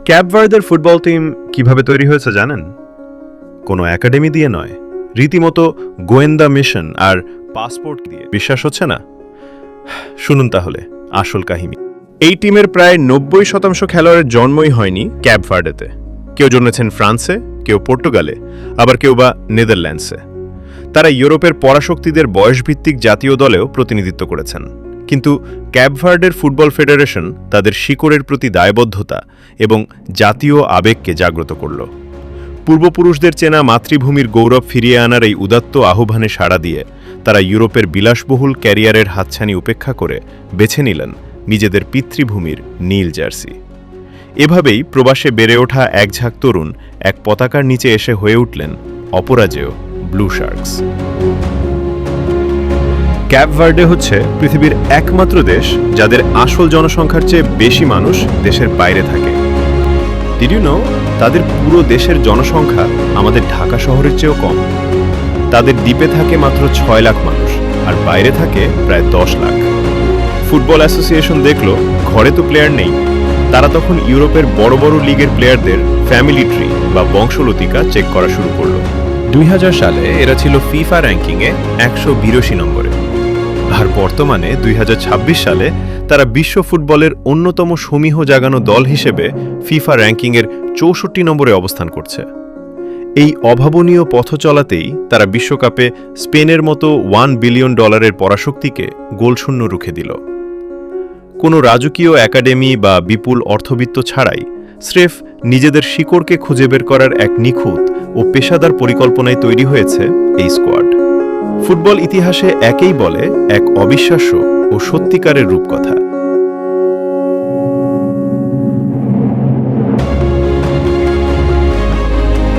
Cap ভার্দের football team কিভাবে তৈরি হয়েছে জানেন? কোনো একাডেমি দিয়ে নয়, রীতিমতো গোয়েন্দা মিশন আর পাসপোর্ট দিয়ে। বিশ্বাস হচ্ছে না? শুনুন তাহলে আসল কাহিনী। এই টিমের প্রায় ৯০% খেলোয়াড়ের জন্মই হয়নি ক্যাপ ভার্ডেতে। কেউ জন্মেছেন ফ্রান্সে, কেউ পর্তুগালে, আবার কেউ বা নেদারল্যান্ডসে। তারা ইউরোপের পরাশক্তিদের বয়সভিত্তিক জাতীয় দলেও প্রতিনিধিত্ব করেছেন। কিন্তু ক্যাপ ভার্ডের ফুটবল ফেডারেশন তাদের শিকড়ের প্রতি দায়বদ্ধতা এবং জাতীয় আবেগকে জাগ্রত করল। পূর্বপুরুষদের চেনা মাতৃভূমির গৌরব ফিরিয়ে আনার এই উদাত্ত আহ্বানে সাড়া দিয়ে তারা ইউরোপের বিলাসবহুল ক্যারিয়ারের হাতছানি উপেক্ষা করে বেছে নিলেন নিজেদের পিতৃভূমির নীল জার্সি। এভাবেই প্রবাসে বেড়ে ওঠা এক ঝাঁক তরুণ এক পতাকার নিচে এসে হয়ে উঠলেন অপরাজেয় ব্লু শার্কস। ক্যাপ ভার্ডে হচ্ছে পৃথিবীর একমাত্র দেশ যাদের আসল জনসংখ্যার চেয়ে বেশি মানুষ দেশের বাইরে থাকে। ডিড ইউ নো তাদের পুরো দেশের জনসংখ্যা আমাদের ঢাকা শহরের চেয়েও কম। তাদের দ্বীপে থাকে মাত্র ৬ লাখ মানুষ, আর বাইরে থাকে প্রায় ১০ লাখ। ফুটবল অ্যাসোসিয়েশন দেখল ঘরে তো প্লেয়ার নেই। তারা তখন ইউরোপের বড় বড় লিগের প্লেয়ারদের ফ্যামিলি ট্রি বা বংশলতিকা চেক করা শুরু করল। ২০০০ সালে এরা ছিল ফিফা র্যাঙ্কিংয়ে ১৮২ নম্বরে, আর বর্তমানে ২০২৬ সালে তারা বিশ্ব ফুটবলের অন্যতম সমীহ জাগানো দল হিসেবে ফিফা র্যাঙ্কিংয়ের ৬৪ নম্বরে অবস্থান করছে। এই অভাবনীয় পথ চলাতেই তারা বিশ্বকাপে স্পেনের মতো $1 বিলিয়ন পরাশক্তিকে গোলশূন্য রুখে দিল। কোনো রাজকীয় একাডেমি বা বিপুল অর্থবিত্ত ছাড়াই স্রেফ নিজেদের শিকড়কে খুঁজে বের করার এক নিখুঁত ও পেশাদার পরিকল্পনায় তৈরি হয়েছে এই স্কোয়াড। ফুটবল ইতিহাসে একেই বলে এক অবিশ্বাস্য ও সত্যিকারের রূপকথা।